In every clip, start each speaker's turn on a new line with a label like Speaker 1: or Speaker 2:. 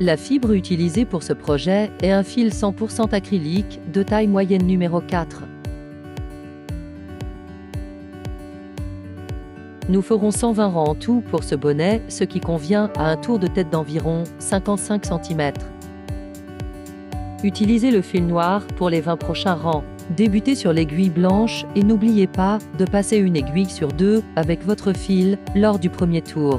Speaker 1: La fibre utilisée pour ce projet est un fil 100% acrylique de taille moyenne numéro 4. Nous ferons 120 rangs en tout pour ce bonnet, ce qui convient à un tour de tête d'environ 55 cm. Utilisez le fil noir pour les 20 prochains rangs. Débutez sur l'aiguille blanche et n'oubliez pas de passer une aiguille sur deux avec votre fil lors du premier tour.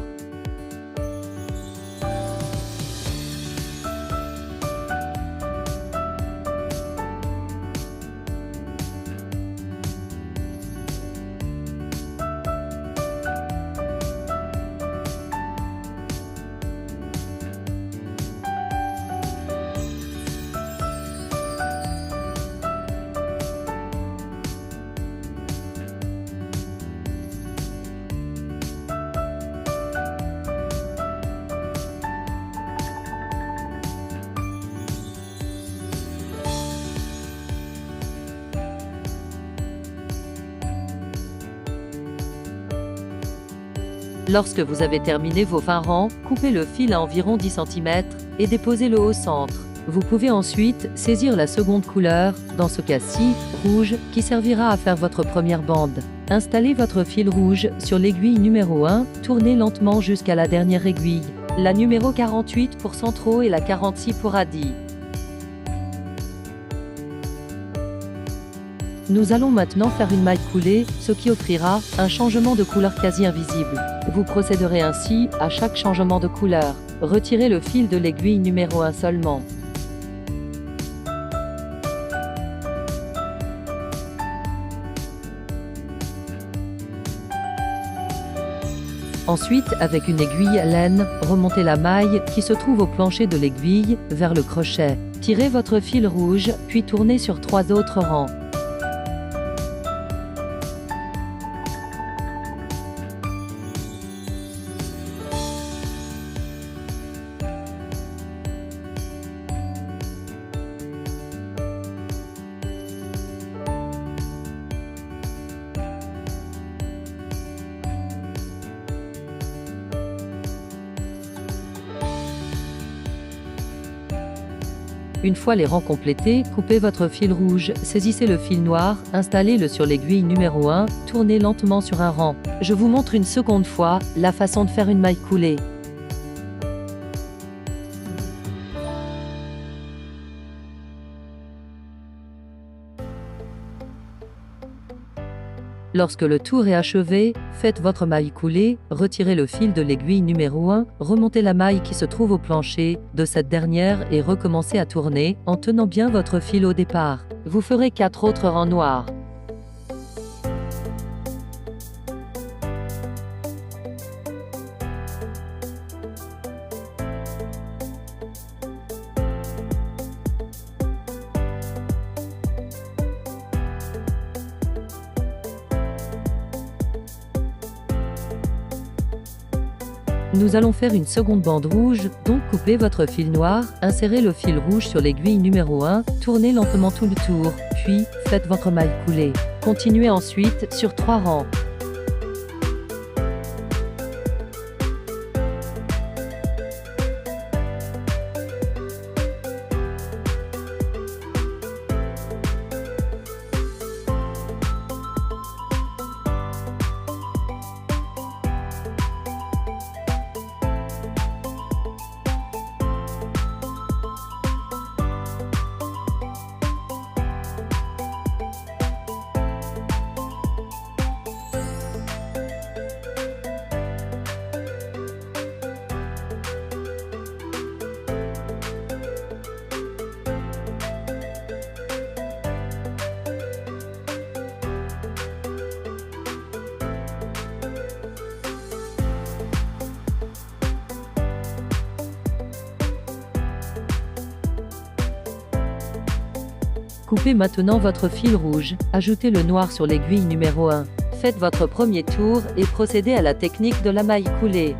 Speaker 1: Lorsque vous avez terminé vos 20 rangs, coupez le fil à environ 10 cm et déposez-le au centre. Vous pouvez ensuite saisir la seconde couleur, dans ce cas-ci, rouge, qui servira à faire votre première bande. Installez votre fil rouge sur l'aiguille numéro 1, tournez lentement jusqu'à la dernière aiguille, la numéro 48 pour centraux et la 46 pour radis. Nous allons maintenant faire une maille coulée, ce qui offrira un changement de couleur quasi invisible. Vous procéderez ainsi à chaque changement de couleur. Retirez le fil de l'aiguille numéro 1 seulement. Ensuite, avec une aiguille à laine, remontez la maille qui se trouve au plancher de l'aiguille vers le crochet. Tirez votre fil rouge, puis tournez sur 3 autres rangs. Une fois les rangs complétés, coupez votre fil rouge, saisissez le fil noir, installez-le sur l'aiguille numéro 1, tournez lentement sur un rang. Je vous montre une seconde fois la façon de faire une maille coulée. Lorsque le tour est achevé, faites votre maille coulée, retirez le fil de l'aiguille numéro 1, remontez la maille qui se trouve au plancher de cette dernière et recommencez à tourner en tenant bien votre fil au départ. Vous ferez 4 autres rangs noirs. Nous allons faire une seconde bande rouge, donc coupez votre fil noir, insérez le fil rouge sur l'aiguille numéro 1, tournez lentement tout le tour, puis faites votre maille coulée. Continuez ensuite sur 3 rangs. Coupez maintenant votre fil rouge, ajoutez le noir sur l'aiguille numéro 1. Faites votre premier tour et procédez à la technique de la maille coulée.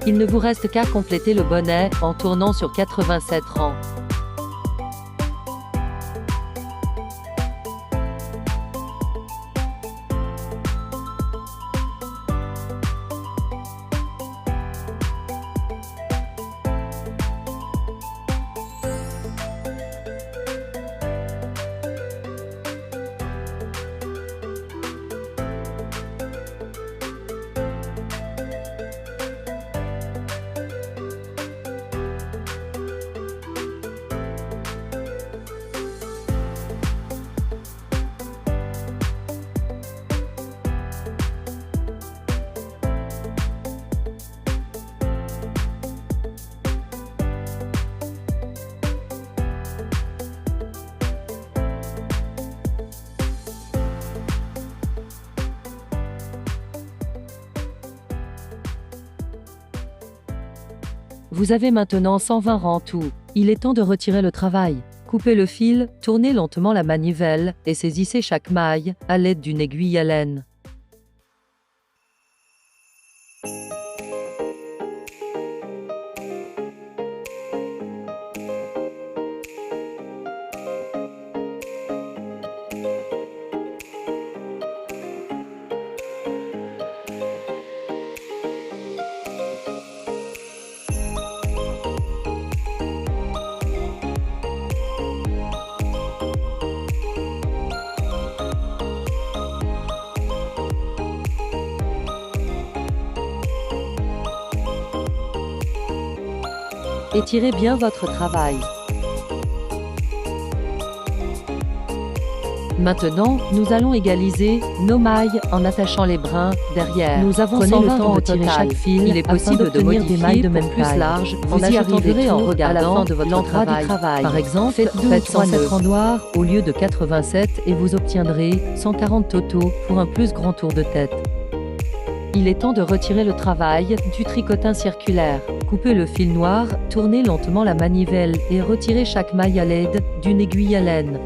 Speaker 1: Il ne vous reste qu'à compléter le bonnet en tournant sur 87 rangs. Vous avez maintenant 120 rangs tout. Il est temps de retirer le travail. Coupez le fil, tournez lentement la manivelle et saisissez chaque maille à l'aide d'une aiguille à laine. Étirez bien votre travail. Maintenant, nous allons égaliser nos mailles en attachant les brins derrière. Nous avons pris le temps de tirer chaque fil. Il est possible de modifier des mailles de même plus larges. Vous y arriverez en regardant l'endroit du travail. Par exemple, faites 107 rangs noirs au lieu de 87 et vous obtiendrez 140 totaux pour un plus grand tour de tête. Il est temps de retirer le travail du tricotin circulaire. Coupez le fil noir, tournez lentement la manivelle et retirez chaque maille à l'aide d'une aiguille à laine.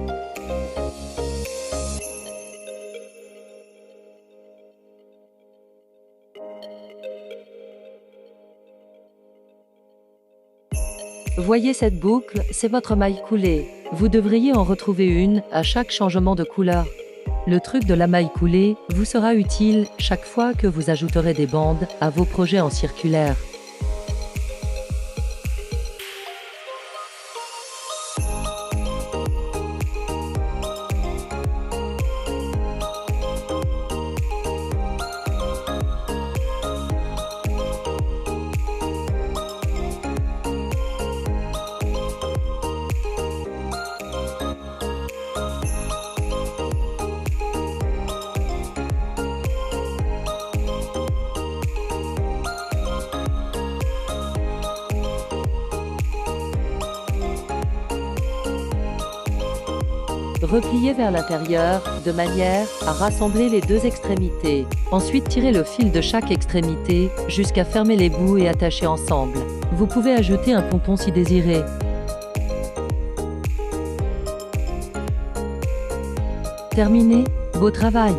Speaker 1: Voyez cette boucle, c'est votre maille coulée. Vous devriez en retrouver une à chaque changement de couleur. Le truc de la maille coulée vous sera utile chaque fois que vous ajouterez des bandes à vos projets en circulaire. Repliez vers l'intérieur, de manière à rassembler les deux extrémités. Ensuite, tirez le fil de chaque extrémité jusqu'à fermer les bouts et attacher ensemble. Vous pouvez ajouter un pompon si désiré. Terminé, beau travail!